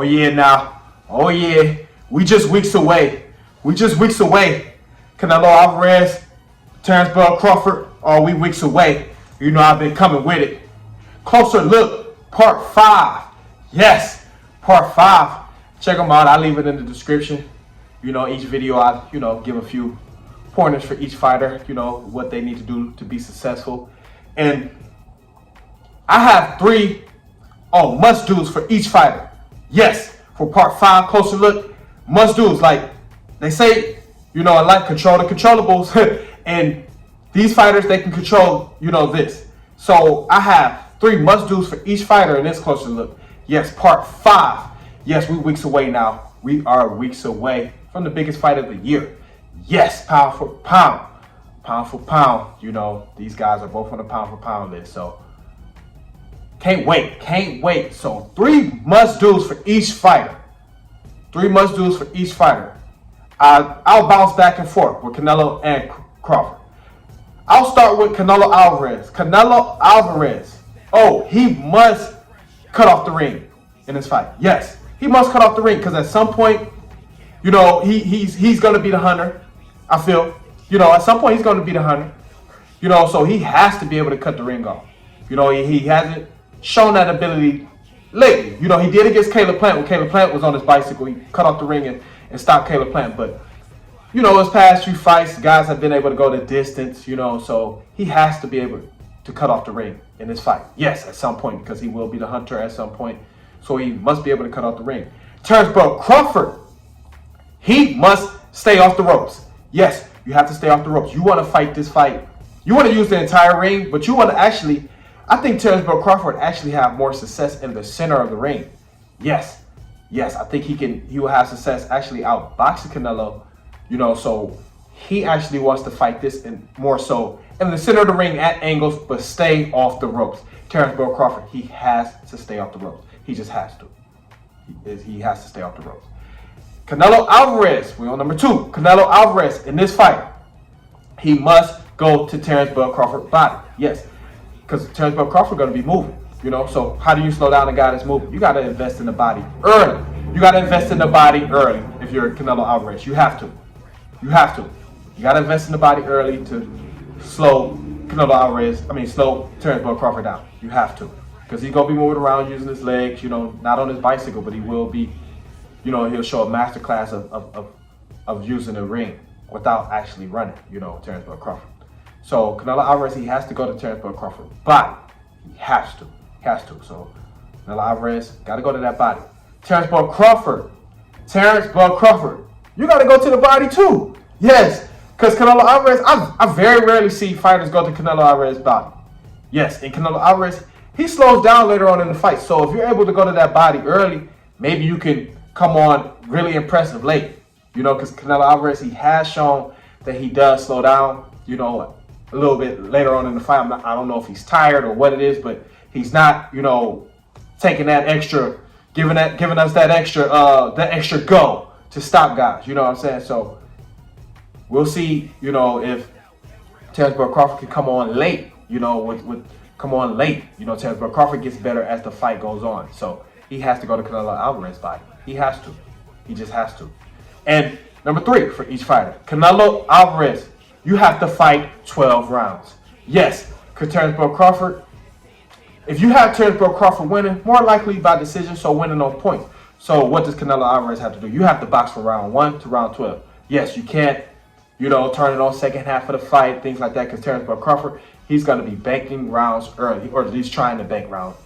Oh yeah now. Oh yeah. We just weeks away. Canelo Alvarez, Terence Crawford, are we weeks away? You know I've been coming with it. Closer look, part 5. Yes, part 5. Check them out. I'll leave it in the description. You know, each video I, give a few pointers for each fighter, what they need to do to be successful. And I have 3 must-dos for each fighter. Yes, for part 5, closer look, must-dos. Like they say, I like control the controllables. And these fighters, they can control, this. So I have 3 must-dos for each fighter in this closer look. Yes, part 5. Yes, we're weeks away now. We are weeks away from the biggest fight of the year. Yes, pound for pound. Pound for pound. These guys are both on the pound for pound list. So can't wait. So 3 must-dos for each fighter. 3 must-dos for each fighter. I'll bounce back and forth with Canelo and Crawford. I'll start with Canelo Alvarez. Canelo Alvarez. Oh, he must cut off the ring in this fight. Yes, he must cut off the ring because at some point, he's going to be the hunter. I feel, at some point he's going to be the hunter. So he has to be able to cut the ring off. He hasn't shown that ability lately. He did against Caleb Plant when Caleb Plant was on his bicycle. He cut off the ring and stopped Caleb Plant. But, his past few fights, guys have been able to go the distance, so he has to be able to cut off the ring in this fight. Yes, at some point, because he will be the hunter at some point. So he must be able to cut off the ring. Terence Crawford, he must stay off the ropes. Yes, you have to stay off the ropes. You want to fight this fight. You want to use the entire ring, but you want to I think Terence Crawford actually have more success in the center of the ring. Yes, I think he will have success actually outboxing Canelo, so he actually wants to fight this and more so in the center of the ring at angles, but stay off the ropes. Terence Crawford, he has to stay off the ropes. He just has to. He has to stay off the ropes. Canelo Alvarez, we're on number 2. Canelo Alvarez, in this fight, he must go to Terence Crawford's body. Yes, because Terence Crawford going to be moving, So how do you slow down a guy that's moving? You got to invest in the body early. You got to invest in the body early if you're Canelo Alvarez. You have to. You got to invest in the body early to slow slow Terence Crawford down. You have to. Because he's going to be moving around using his legs, not on his bicycle, but he will be, he'll show a masterclass of using the ring without actually running, Terence Crawford. So Canelo Alvarez, he has to go to Terence Crawford's body. He has to. So Canelo Alvarez got to go to that body. Terence Crawford, you got to go to the body too. Yes, because Canelo Alvarez, I very rarely see fighters go to Canelo Alvarez's body. Yes, and Canelo Alvarez, he slows down later on in the fight. So if you're able to go to that body early, maybe you can come on really impressive late. Because Canelo Alvarez, he has shown that he does slow down, a little bit later on in the fight. I don't know if he's tired or what it is, but he's not, taking that extra, giving us that extra go to stop guys. You know what I'm saying? So we'll see, if Terence Crawford can come on late, come on late. Terence Crawford gets better as the fight goes on. So he has to go to Canelo Alvarez's body. He has to. He just has to. And number 3 for each fighter. Canelo Alvarez, you have to fight 12 rounds. Yes, because Terence Crawford, if you have Terence Crawford winning, more likely by decision, so winning on points. So what does Canelo Alvarez have to do? You have to box from round 1 to round 12. Yes, you can't, turn it on second half of the fight, things like that, because Terence Crawford, he's going to be banking rounds early, or at least trying to break rounds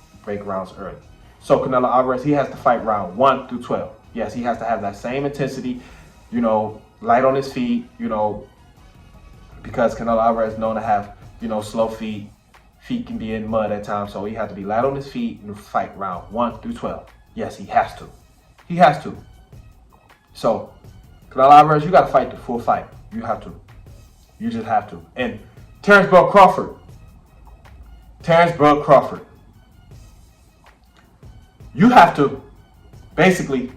early. So Canelo Alvarez, he has to fight round 1 through 12. Yes, he has to have that same intensity, light on his feet, because Canelo Alvarez is known to have, slow feet. Feet can be in mud at times, so he has to be light on his feet and fight round 1 through 12. Yes, he has to. He has to. So Canelo Alvarez, you got to fight the full fight. You have to. You just have to. And Terence Crawford, you have to basically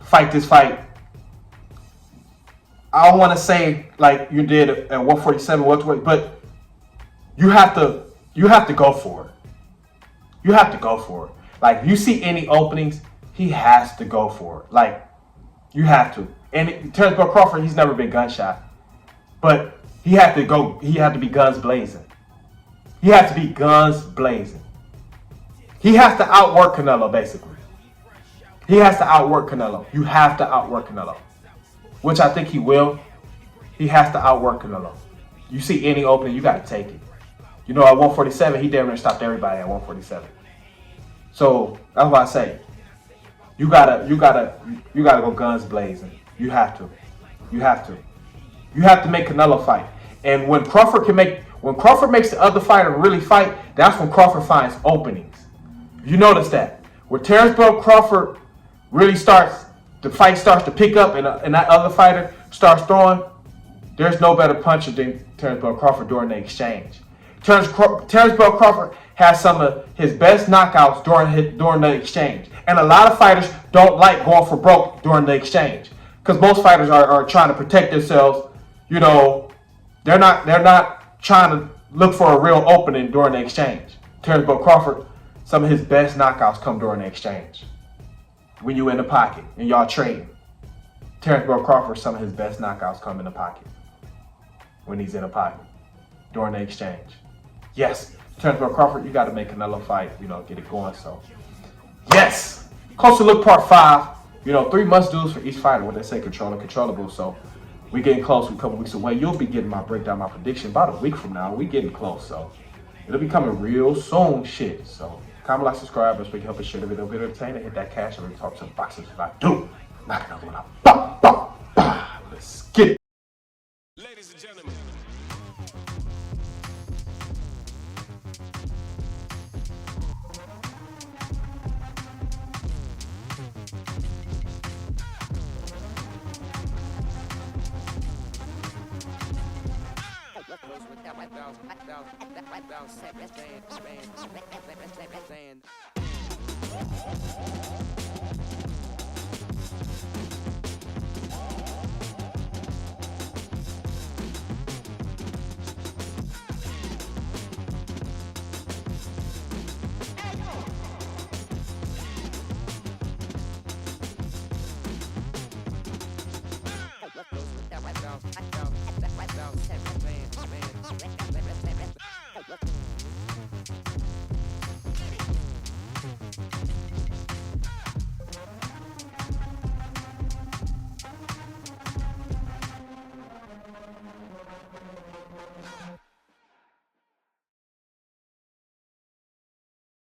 fight this fight. I don't want to say like you did at 147, but you have to go for it. You have to go for it. Like, if you see any openings, he has to go for it. Like, you have to. And Terence Crawford, he's never been gun shy. But he had to go, he had to be guns blazing. He has to be guns blazing. He has to outwork Canelo, basically. He has to outwork Canelo. You have to outwork Canelo. Which I think he will. He has to outwork Canelo. You see any opening, you got to take it. You know, at 147, he damn near stopped everybody at 147. So that's why I say, you gotta go guns blazing. You have to. You have to. You have to make Canelo fight. And when Crawford makes the other fighter really fight, that's when Crawford finds openings. You notice that. When Terence Crawford really starts, the fight starts to pick up and that other fighter starts throwing, there's no better puncher than Terence Crawford during the exchange. Terence Crawford has some of his best knockouts during the exchange. And a lot of fighters don't like going for broke during the exchange. Because most fighters are trying to protect themselves. You know, they're not trying to look for a real opening during the exchange. Terence Crawford, some of his best knockouts come during the exchange. When you in the pocket and y'all trading. Terence Crawford, some of his best knockouts come in the pocket. When he's in the pocket. During the exchange. Yes, Terence Crawford, you got to make Canelo fight, you know, get it going. So, yes, Closer Look Part 5. You know, 3 must-dos for each fighter. What they say, control and controllable. So, we getting close. We're a couple weeks away. You'll be getting my breakdown, my prediction about a week from now. We getting close. So, it'll be coming real soon. Shit. So, comment, like, subscribe. Let's make help us share the video. Video entertaining. Hit that cash and we talk to the boxes if I do. Knock another one out. Bah, bah, bah. Let's get it. Ladies and gentlemen. Stand.